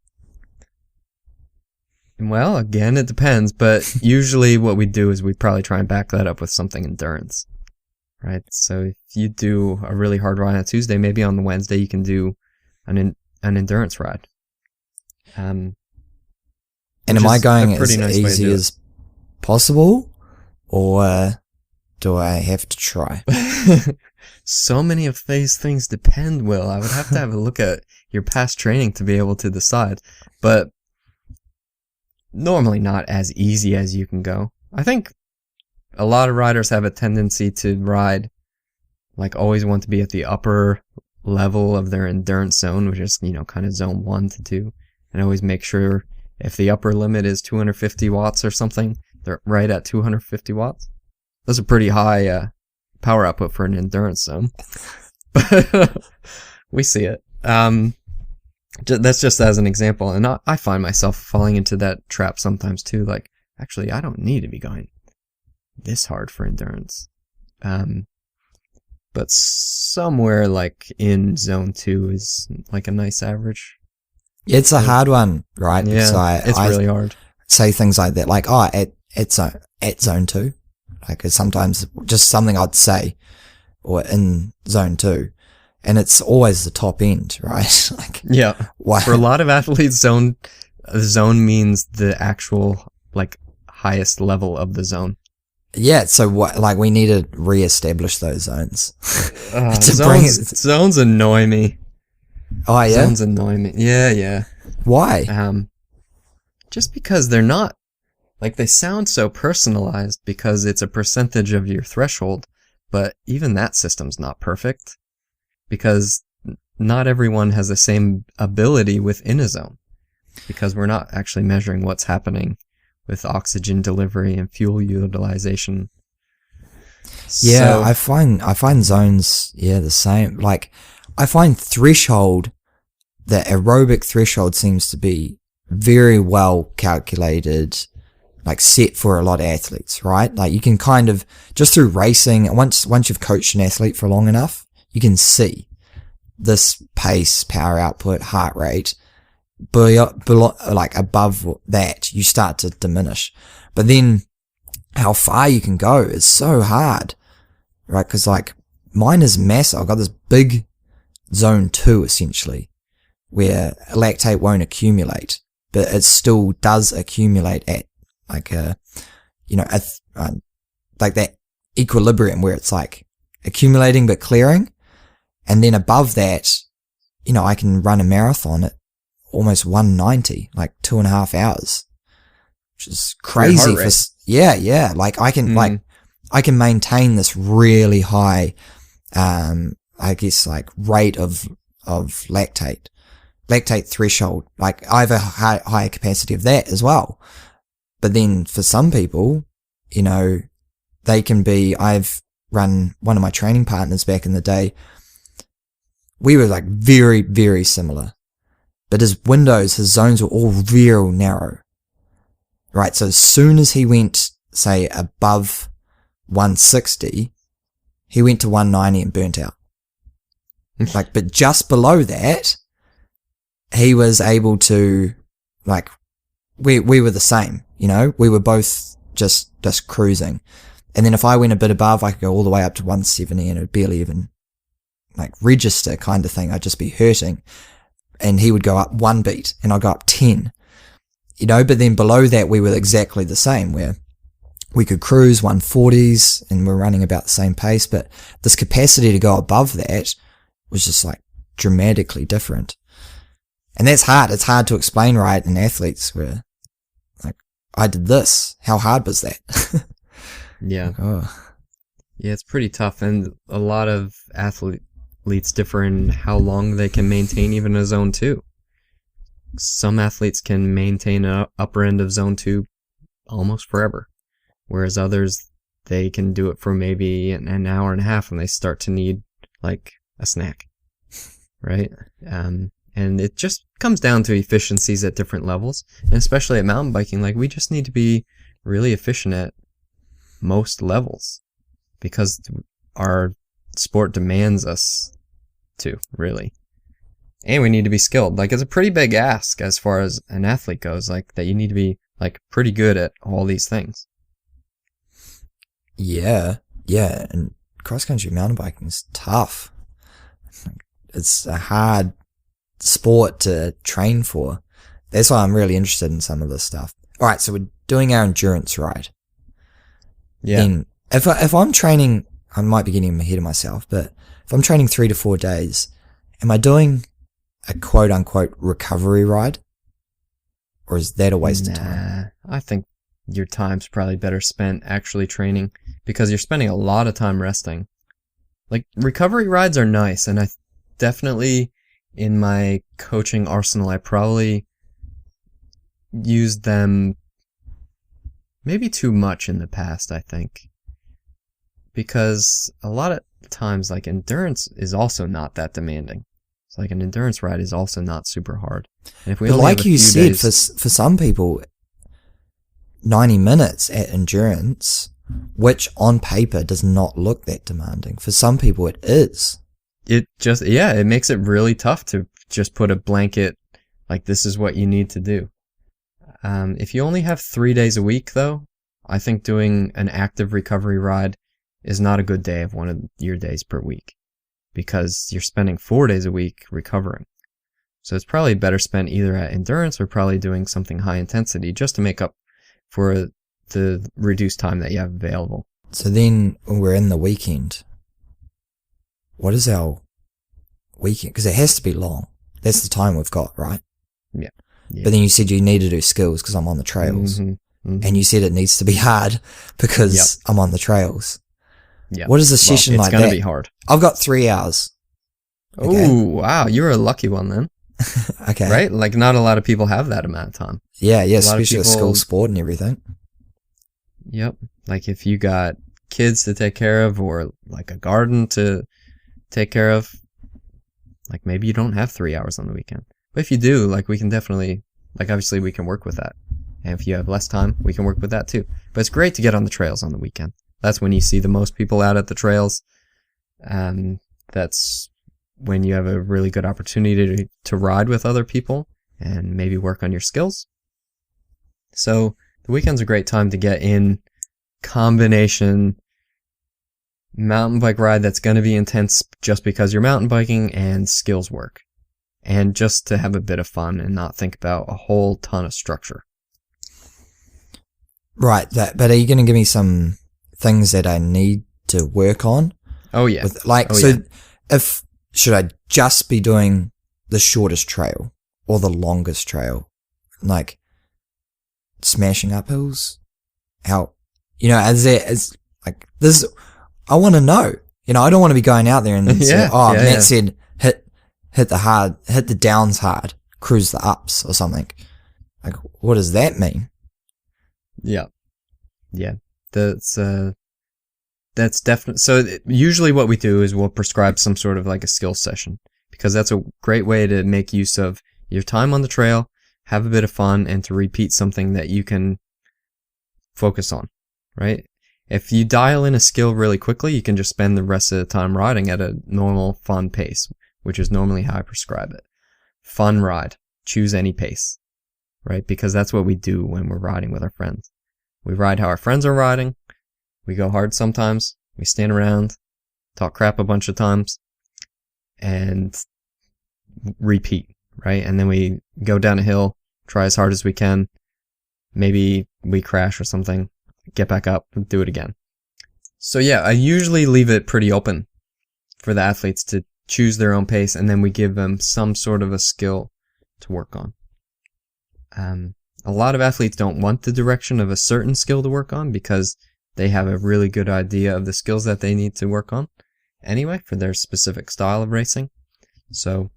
Well, again, it depends, but usually what we do is we probably try and back that up with something endurance, right? So if you do a really hard ride on Tuesday, maybe on the Wednesday you can do an endurance ride. And am I going as easy as possible, or do I have to try? So many of these things depend, Will. I would have to have a look at your past training to be able to decide, but normally not as easy as you can go. I think a lot of riders have a tendency to ride, like always want to be at the upper level of their endurance zone, which is, kind of zone 1 to 2, and always make sure if the upper limit is 250 watts or something, they're right at 250 watts. That's a pretty high power output for an endurance zone. But we see it. That's just as an example, and I find myself falling into that trap sometimes too. Like, actually, I don't need to be going this hard for endurance. But somewhere like in zone 2 is like a nice average. It's a hard one, right? Yeah, it's really hard. Say things like that, like, at zone 2. Like, it's sometimes just something I'd say, or in zone 2. And it's always the top end, right? Like, yeah. Why? For a lot of athletes, zone means the actual, like, highest level of the zone. Yeah, so what? Like, we need to reestablish those zones. Zones annoy me. Oh yeah, zones annoy me. Yeah. Why? Just because they're not, like, they sound so personalized because it's a percentage of your threshold, but even that system's not perfect. Because not everyone has the same ability within a zone, because we're not actually measuring what's happening with oxygen delivery and fuel utilization. Yeah, so, I find zones, the same. Like, I find threshold, the aerobic threshold seems to be very well calculated, like set for a lot of athletes, right? Like, you can kind of, just through racing, once you've coached an athlete for long enough, you can see this pace, power output, heart rate, like above that, you start to diminish. But then how far you can go is so hard, right? Because like mine is massive. I've got this big zone 2 essentially, where lactate won't accumulate, but it still does accumulate at like like that equilibrium where it's like accumulating but clearing. And then above that, I can run a marathon at almost 190, like 2.5 hours, which is crazy. Yeah. Like I can maintain this really high, I guess like rate of lactate threshold. Like I have a higher capacity of that as well. But then for some people, they can be, I've run one of my training partners back in the day. We were like very, very similar, but his zones were all real narrow, right? So as soon as he went say, above 160, he went to 190 and burnt out. Like, but just below that, he was able to, like, we were the same, you know, we were both just cruising. And then if I went a bit above, I could go all the way up to 170 and it would barely even, like, register kind of thing. I'd just be hurting. And he would go up 1 beat and I'd go up 10, you know, but then below that, we were exactly the same, where we could cruise 140s and we're running about the same pace. But this capacity to go above that was just, like, dramatically different. And that's hard. It's hard to explain, right, in athletes where, like, I did this. How hard was that? Yeah. Like, oh. Yeah, it's pretty tough. And a lot of athletes differ in how long they can maintain even a zone 2. Some athletes can maintain an upper end of zone 2 almost forever. Whereas others, they can do it for maybe an hour and a half and they start to need, like, a snack. Right? And it just comes down to efficiencies at different levels. And especially at mountain biking, like, we just need to be really efficient at most levels because our sport demands us to, really. And we need to be skilled. Like, it's a pretty big ask as far as an athlete goes, like, that you need to be, like, pretty good at all these things. Yeah. And cross-country mountain biking is tough. It's a hard sport to train for. That's why I'm really interested in some of this stuff. All right, so we're doing our endurance ride. Yeah. Then if I'm training, I might be getting ahead of myself, but if I'm training 3 to 4 days, am I doing a quote unquote recovery ride? Or is that a waste of time? I think your time's probably better spent actually training because you're spending a lot of time resting. Like, recovery rides are nice, and I definitely, in my coaching arsenal, I probably used them maybe too much in the past, I think. Because a lot of times, like, endurance is also not that demanding. It's like an endurance ride is also not super hard. And if we only like have a you few said, days, for some people, 90 minutes at endurance, which on paper does not look that demanding. For some people, it is. it makes it really tough to just put a blanket, like, this is what you need to do. If you only have 3 days a week, though, I think doing an active recovery ride is not a good day of one of your days per week because you're spending 4 days a week recovering. So it's probably better spent either at endurance or probably doing something high intensity just to make up for the reduced time that you have available. So then when we're in the weekend, what is our weekend? Because it has to be long. That's the time we've got, right? Yeah. But then you said you need to do skills because I'm on the trails. And you said it needs to be hard because I'm on the trails. Yeah. What is a session like that? It's going to be hard. I've got 3 hours. Okay. Oh, wow. You're a lucky one then. Okay. Right? Like, not a lot of people have that amount of time. Yeah, especially with school sport and everything. Yep. Like, if you got kids to take care of or, like, a garden to take care of, like, maybe you don't have 3 hours on the weekend. But if you do, like, we can definitely, like, obviously we can work with that. And if you have less time, we can work with that too. But it's great to get on the trails on the weekend. That's when you see the most people out at the trails. That's when you have a really good opportunity to ride with other people and maybe work on your skills. So the weekend's a great time to get in combination mountain bike ride that's going to be intense just because you're mountain biking and skills work. And just to have a bit of fun and not think about a whole ton of structure. Right. But are you going to give me some things that I need to work on? Oh, yeah. Should I just be doing the shortest trail or the longest trail? Like, smashing up hills? How, you know, like, this, I want to know. You know, I don't want to be going out there and say, Matt said, hit the downs hard, cruise the ups or something. Like, what does that mean? Yeah. That's definitely, so usually what we do is we'll prescribe some sort of like a skill session because that's a great way to make use of your time on the trail, have a bit of fun, and to repeat something that you can focus on, right? If you dial in a skill really quickly, you can just spend the rest of the time riding at a normal, fun pace, which is normally how I prescribe it. Fun ride. Choose any pace, right? Because that's what we do when we're riding with our friends. We ride how our friends are riding. We go hard sometimes. We stand around, talk crap a bunch of times, and repeat, right? And then we go down a hill, try as hard as we can. Maybe we crash or something, get back up, and do it again. So yeah, I usually leave it pretty open for the athletes to choose their own pace, and then we give them some sort of a skill to work on. A lot of athletes don't want the direction of a certain skill to work on because they have a really good idea of the skills that they need to work on anyway for their specific style of racing. So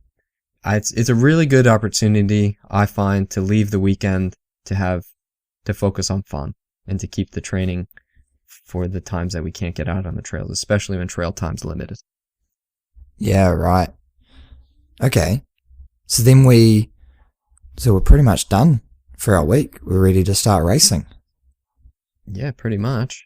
it's a really good opportunity, I find, to leave the weekend to focus on fun and to keep the training for the times that we can't get out on the trails, especially when trail time's limited. Yeah, right. Okay. So then we're pretty much done for our week. We're ready to start racing. Yeah, pretty much.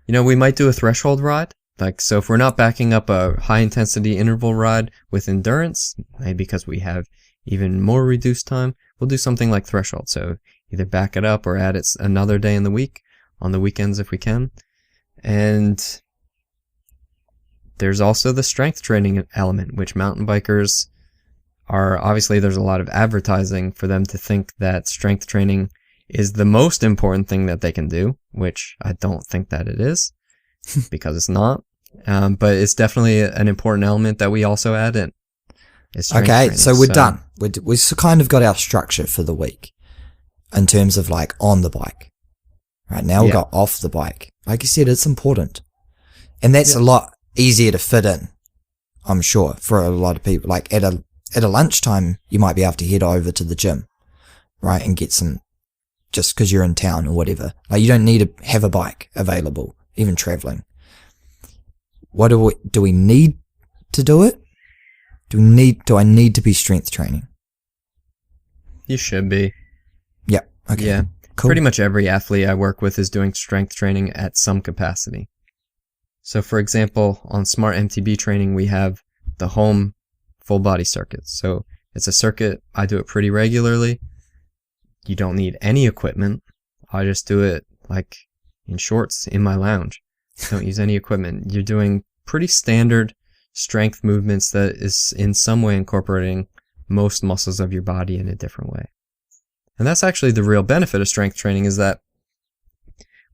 We might do a threshold ride. So if we're not backing up a high intensity interval ride with endurance, maybe because we have even more reduced time, we'll do something like threshold. So either back it up or add it another day in the week, on the weekends if we can. And there's also the strength training element, which mountain bikers obviously there's a lot of advertising for them to think that strength training is the most important thing that they can do, which I don't think that it is, because it's not. But it's definitely an important element that we also add in. Okay, training. So we're done. We've kind of got our structure for the week in terms of like on the bike. Right now we've got off the bike. Like you said, it's important. And that's a lot easier to fit in, I'm sure, for a lot of people. Like at a lunchtime, you might be able to head over to the gym, right, and get some, just because you're in town or whatever. Like you don't need to have a bike available, even traveling. What do we need to do it? Do I need to be strength training? You should be. Yeah. Okay. Yeah. Cool. Pretty much every athlete I work with is doing strength training at some capacity. So for example, on Smart MTB training, we have the home full body circuit. So it's a circuit. I do it pretty regularly. You don't need any equipment. I just do it like in shorts in my lounge. Don't use any equipment. You're doing pretty standard strength movements that is in some way incorporating most muscles of your body in a different way. And that's actually the real benefit of strength training, is that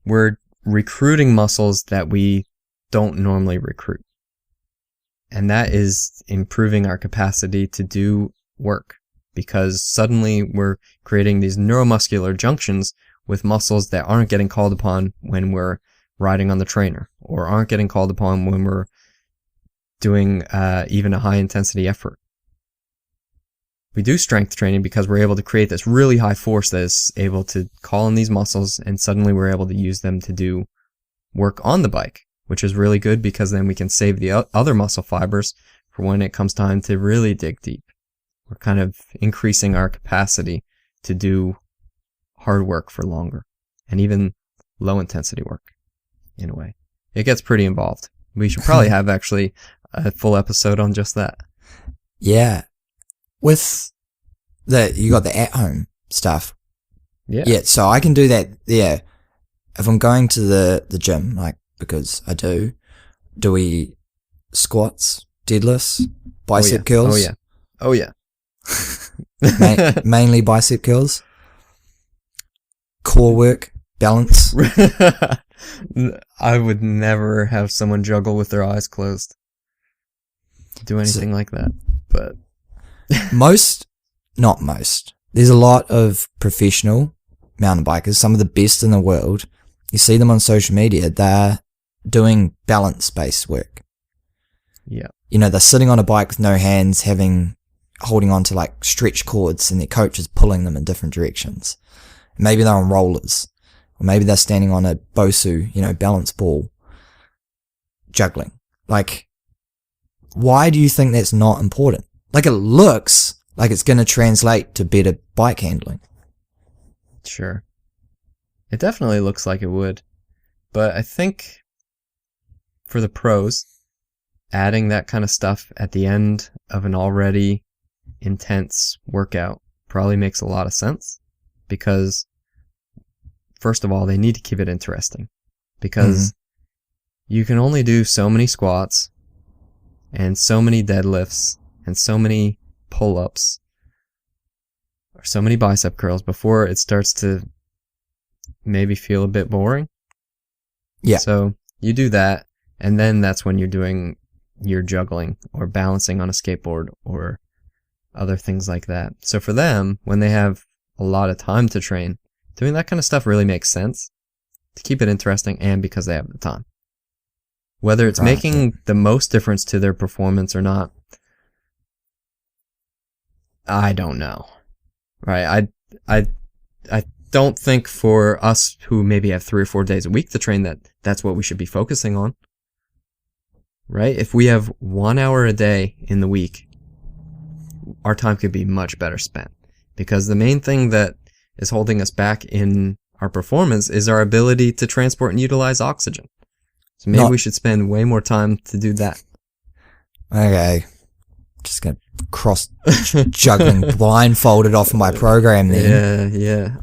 we're recruiting muscles that we don't normally recruit. And that is improving our capacity to do work, because suddenly we're creating these neuromuscular junctions with muscles that aren't getting called upon when we're riding on the trainer, or aren't getting called upon when we're doing even a high intensity effort. We do strength training because we're able to create this really high force that is able to call in these muscles, and suddenly we're able to use them to do work on the bike, which is really good because then we can save the other muscle fibers for when it comes time to really dig deep. We're kind of increasing our capacity to do hard work for longer, and even low intensity work in a way. It gets pretty involved. We should probably have actually a full episode on just that. Yeah. With you got the at-home stuff. Yeah. Yeah, so I can do that. Yeah. If I'm going to the gym, like, because I do we squats, deadlifts, bicep curls? Oh yeah. Mainly bicep curls. Core work, balance. I would never have someone juggle with their eyes closed. Do anything like that. But not most. There's a lot of professional mountain bikers, some of the best in the world. You see them on social media. They're doing balance-based work. Yeah. They're sitting on a bike with no hands, holding on to like stretch cords, and their coach is pulling them in different directions. Maybe they're on rollers, or maybe they're standing on a BOSU, balance ball, juggling. Like, why do you think that's not important? Like, it looks like it's going to translate to better bike handling. Sure. It definitely looks like it would. But I think for the pros, adding that kind of stuff at the end of an already intense workout probably makes a lot of sense, because first of all, they need to keep it interesting, because you can only do so many squats and so many deadlifts and so many pull-ups or so many bicep curls before it starts to maybe feel a bit boring. Yeah. So you do that, and then that's when you're doing your juggling or balancing on a skateboard or other things like that. So for them, when they have a lot of time to train, doing that kind of stuff really makes sense to keep it interesting, and because they have the time. Whether it's making the most difference to their performance or not, I don't know. Right? I don't think for us who maybe have 3 or 4 days a week to train that's what we should be focusing on. Right? If we have 1 hour a day in the week, our time could be much better spent. Because the main thing that is holding us back in our performance is our ability to transport and utilize oxygen. So maybe we should spend way more time to do that. Okay. Just gonna cross juggling blindfolded off of my program then. Yeah.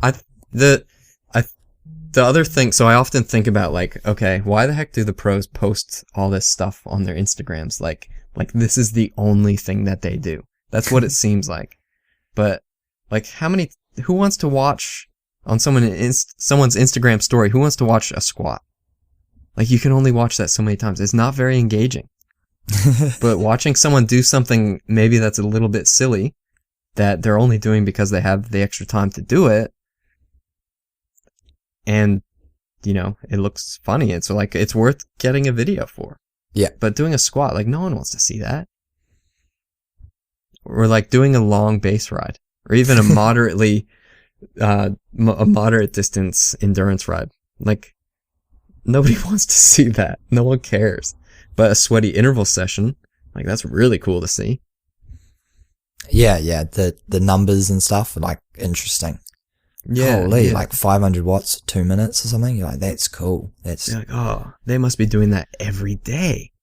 The other thing, so I often think about like, okay, why the heck do the pros post all this stuff on their Instagrams? Like this is the only thing that they do. That's what it seems like. But like, who wants to watch on someone's Instagram story? Who wants to watch a squat? Like, you can only watch that so many times. It's not very engaging. But watching someone do something maybe that's a little bit silly, that they're only doing because they have the extra time to do it, and, you know, it looks funny, and so, like, it's worth getting a video for. Yeah. But doing a squat, like, no one wants to see that. Or, like, doing a long base ride. Or even a moderately, a moderate distance endurance ride. Like, nobody wants to see that. No one cares. But a sweaty interval session, like, that's really cool to see. Yeah. The numbers and stuff are, like, interesting. Yeah. Holy, like 500 watts, 2 minutes or something. You're like, that's cool. You're like, oh, they must be doing that every day.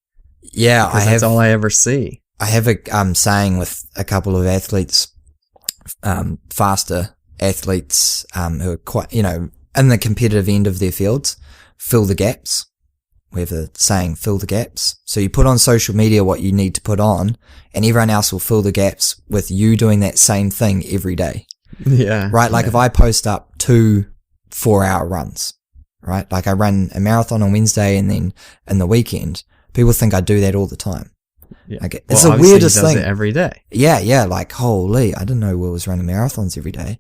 Yeah, that's all I ever see. I have a saying with a couple of athletes, faster athletes, who are quite, you know, in the competitive end of their fields, fill the gaps. We have a saying, fill the gaps. So you put on social media what you need to put on, and everyone else will fill the gaps with you doing that same thing every day. Yeah. Right? Like if I post up 2 4-hour runs, right? Like I run a marathon on Wednesday and then in the weekend, people think I do that all the time. Yeah. Like it's the weirdest thing. It every day. Yeah. Like, holy, I didn't know Will was running marathons every day.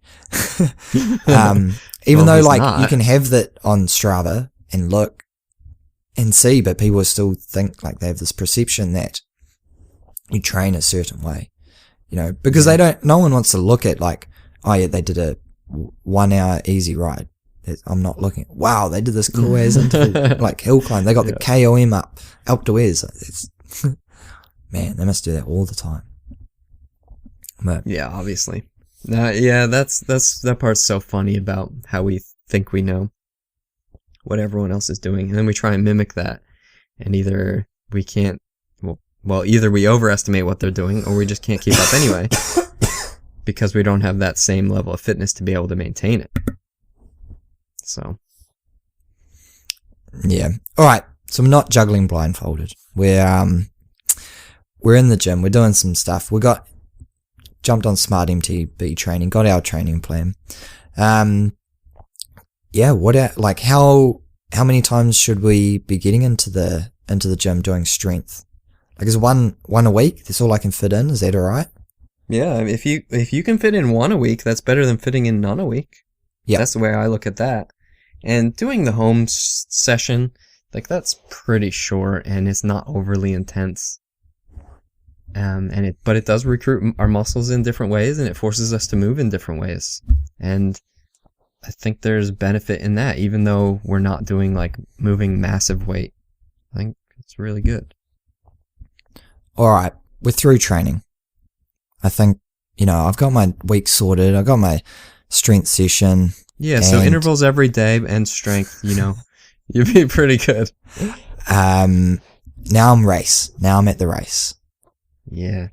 Even though like not. you can have that on Strava and look and see, but people still think like they have this perception that you train a certain way, you know, because no one wants to look at like, oh yeah, they did a 1 hour easy ride. I'm not looking at, wow, they did this cool ass interval, like hill climb. They got the KOM up to Wes. Man, they must do that all the time. But yeah, obviously. That part's so funny about how we think we know what everyone else is doing, and then we try and mimic that, and either we can't, either we overestimate what they're doing, or we just can't keep up anyway, because we don't have that same level of fitness to be able to maintain it. So. Yeah. All right. So I'm not juggling blindfolded. We're in the gym. We're doing some stuff. Jumped on Smart MTB training. Got our training plan. Yeah. How many times should we be getting into the gym doing strength? Like, is one a week? That's all I can fit in. Is that all right? Yeah. If you can fit in 1 a week, that's better than fitting in none a week. Yeah. That's the way I look at that. And doing the home session, like, that's pretty short and it's not overly intense. But it does recruit our muscles in different ways, and it forces us to move in different ways. And I think there's benefit in that, even though we're not doing like moving massive weight. I think it's really good. All right. We're through training. I think, you know, I've got my week sorted. I've got my strength session. Yeah, so intervals every day and strength, you know. You'd be pretty good. Now I'm at the race. Yeah.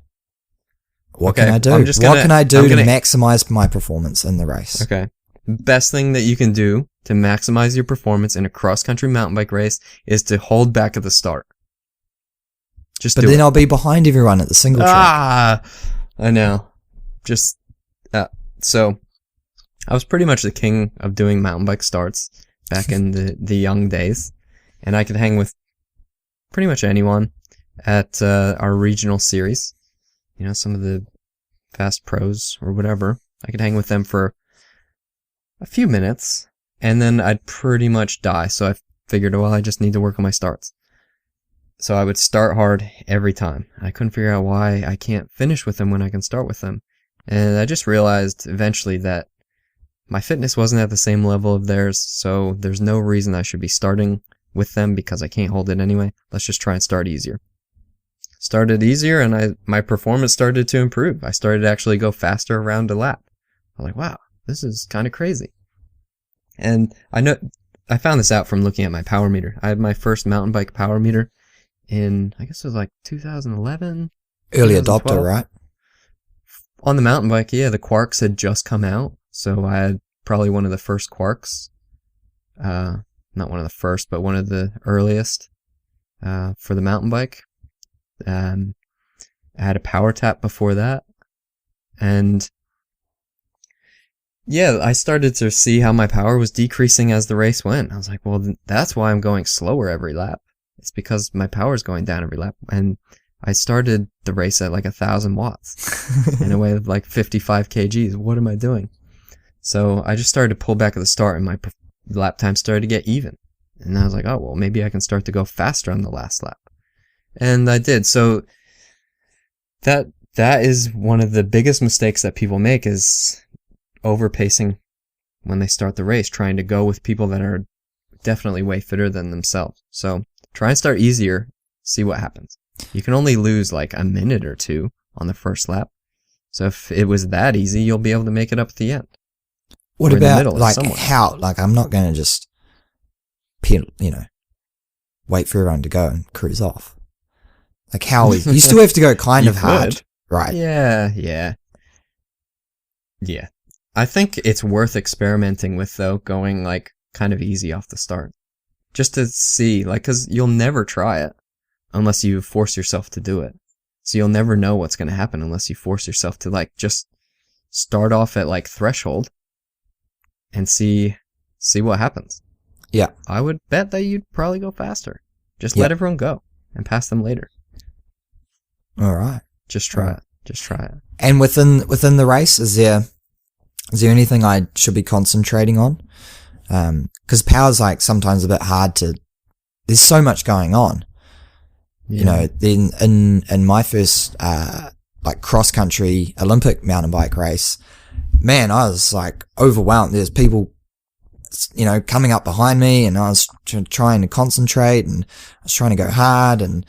What can I do? What can I do to maximize my performance in the race? Okay. Best thing that you can do to maximize your performance in a cross-country mountain bike race is to hold back at the start. But then I'll be behind everyone at the single track. I know. So I was pretty much the king of doing mountain bike starts back in the young days, and I could hang with pretty much anyone at our regional series. You know, some of the fast pros or whatever. I could hang with them for a few minutes, and then I'd pretty much die. So I figured, well, I just need to work on my starts. So I would start hard every time. I couldn't figure out why I can't finish with them when I can start with them. And I just realized eventually that my fitness wasn't at the same level of theirs, so there's no reason I should be starting with them because I can't hold it anyway. Let's just try and start easier. Started easier, and my performance started to improve. I started to actually go faster around a lap. I was like, wow, this is kind of crazy. And I found this out from looking at my power meter. I had my first mountain bike power meter in, I guess it was like 2011. Early adopter, right? On the mountain bike, yeah, the Quarks had just come out. So I had probably one of the first Quarks. Not one of the first, but one of the earliest for the mountain bike. I had a power tap before that. And yeah, I started to see how my power was decreasing as the race went. I was like, well, that's why I'm going slower every lap. It's because my power is going down every lap. And I started the race at like 1,000 watts in a way of like 55 kgs. What am I doing? So I just started to pull back at the start, and my lap time started to get even. And I was like, oh, well, maybe I can start to go faster on the last lap. And I did. So that is one of the biggest mistakes that people make, is overpacing when they start the race, trying to go with people that are definitely way fitter than themselves. So try and start easier, see what happens. You can only lose like a minute or two on the first lap. So if it was that easy, you'll be able to make it up at the end. What about like how? Like, I'm not going to just wait for everyone to go and cruise off. Like, how is you still have to go kind of hard, right? Yeah. I think it's worth experimenting with, though, going like kind of easy off the start, just to see, like, because you'll never try it unless you force yourself to do it. So you'll never know what's going to happen unless you force yourself to like just start off at like threshold and see what happens. Yeah. I would bet that you'd probably go faster. Just let everyone go and pass them later. All right. Just try it. Just try it. And within the race, is there anything I should be concentrating on? Because power's like sometimes a bit hard to. There's so much going on. Yeah. You know, then in my first like cross country Olympic mountain bike race, man, I was like overwhelmed. There's people, coming up behind me, and I was trying to concentrate, and I was trying to go hard, and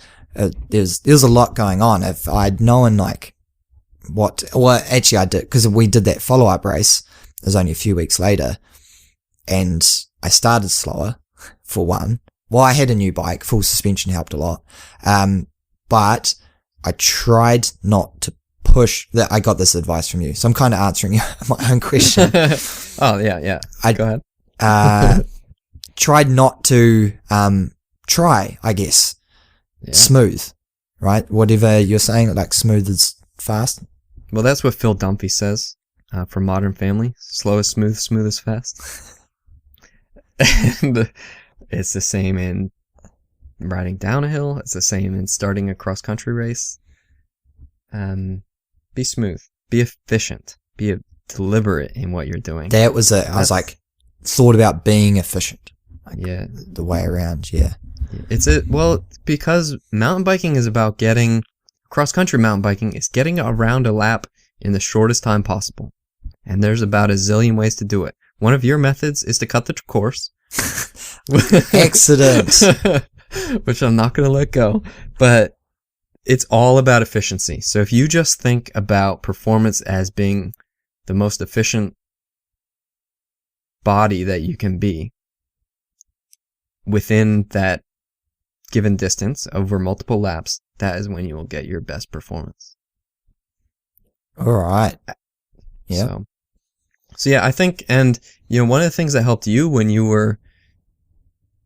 there's a lot going on. If I'd known like actually I did, because we did that follow up race. It was only a few weeks later, and I started slower for one. Well, I had a new bike, full suspension helped a lot. But I tried not to push that. I got this advice from you, so I'm kind of answering my own question. Oh yeah. Go ahead. Tried not to, try, I guess. Yeah. Smooth, right? Whatever you're saying, like smooth is fast. Well, that's what Phil Dunphy says, for Modern Family. Slow is smooth, smooth is fast. And it's the same in riding down a hill. It's the same in starting a cross-country race. Be smooth. Be efficient. Be deliberate in what you're doing. That was it. I was like, thought about being efficient. Like, yeah. The way around, yeah. Well, because mountain biking is about cross-country mountain biking is getting around a lap in the shortest time possible. And there's about a zillion ways to do it. One of your methods is to cut the course. Excellent. Which I'm not going to let go. But it's all about efficiency. So if you just think about performance as being the most efficient body that you can be, within that given distance over multiple laps, that is when you will get your best performance. All right. Yeah. So yeah, I think, and one of the things that helped you when you were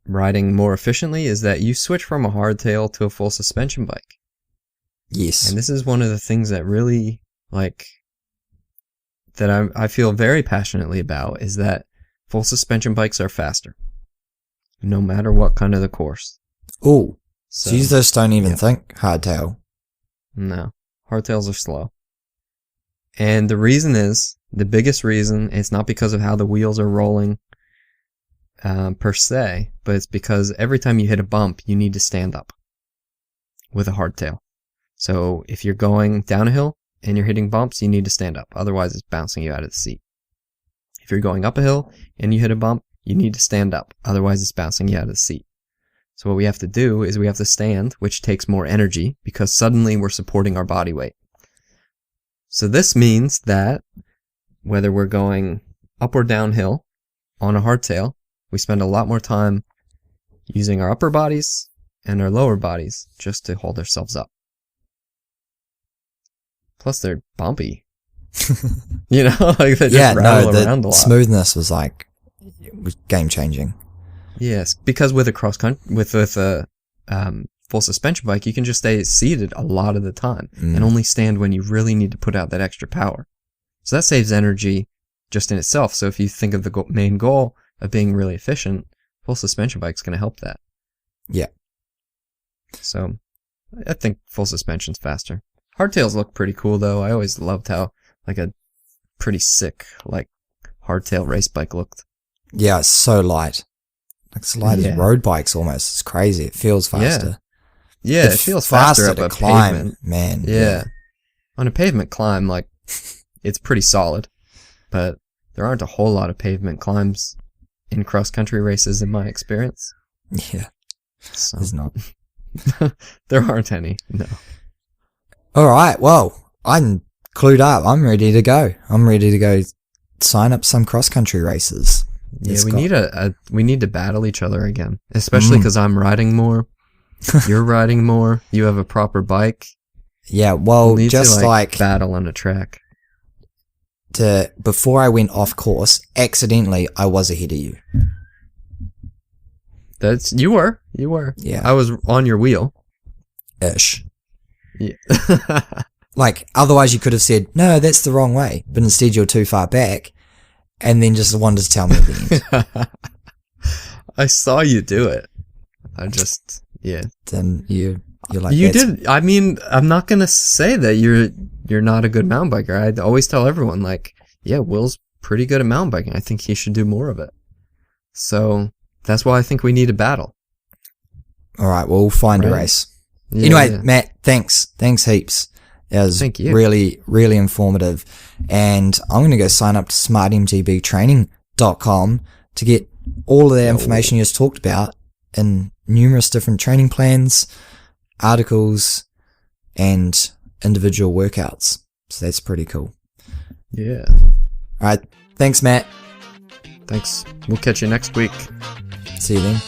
riding more efficiently is that you switched from a hardtail to a full suspension bike. Yes. And this is one of the things that really, that I feel very passionately about, is that full suspension bikes are faster, no matter what kind of the course. Oh, so you just don't even think hardtail. No, hardtails are slow. And the biggest reason, it's not because of how the wheels are rolling per se, but it's because every time you hit a bump, you need to stand up with a hardtail. So if you're going down a hill and you're hitting bumps, you need to stand up. Otherwise, it's bouncing you out of the seat. If you're going up a hill and you hit a bump, you need to stand up. Otherwise, it's bouncing you out of the seat. So what we have to do is we have to stand, which takes more energy because suddenly we're supporting our body weight. So this means that whether we're going up or downhill on a hardtail, we spend a lot more time using our upper bodies and our lower bodies just to hold ourselves up. Plus, they're bumpy. They just rattle around a lot. Smoothness was game changing. Yes, because with a full suspension bike, you can just stay seated a lot of the time and only stand when you really need to put out that extra power. So that saves energy just in itself. So if you think of the main goal of being really efficient, full suspension bike's going to help that. Yeah. So I think full suspension's faster. Hardtails look pretty cool though. I always loved how a pretty sick hardtail race bike looked. Yeah, it's so light. It's light as road bikes almost. It's crazy. It feels faster. Yeah, it feels faster up to a climb, pavement. man. Yeah. On a pavement climb, it's pretty solid. But there aren't a whole lot of pavement climbs in cross-country races in my experience. Yeah. So. There's not. There aren't any, no. All right, well, I'm clued up. I'm ready to go. I'm ready to go sign up some cross-country races. Yeah, we need to battle each other again, especially because I'm riding more. You're riding more. You have a proper bike. Yeah, well, we need just to, battle on a track. Before I went off course, accidentally, I was ahead of you. You were. Yeah. I was on your wheel. Ish. Yeah. Otherwise you could have said, no, that's the wrong way. But instead you're too far back. And then just wanted to tell me at the end. I saw you do it. Then you're like, you did. I mean, I'm not going to say that you're not a good mountain biker. I always tell everyone, Will's pretty good at mountain biking. I think he should do more of it. So that's why I think we need a battle. All right, we'll find a race. Yeah, anyway, Matt, thanks heaps. It was really, really informative. And I'm going to go sign up to smartmtbtraining.com to get all of the information you just talked about in numerous different training plans, articles, and individual workouts. So that's pretty cool. Yeah. All right. Thanks, Matt. Thanks. We'll catch you next week. See you then.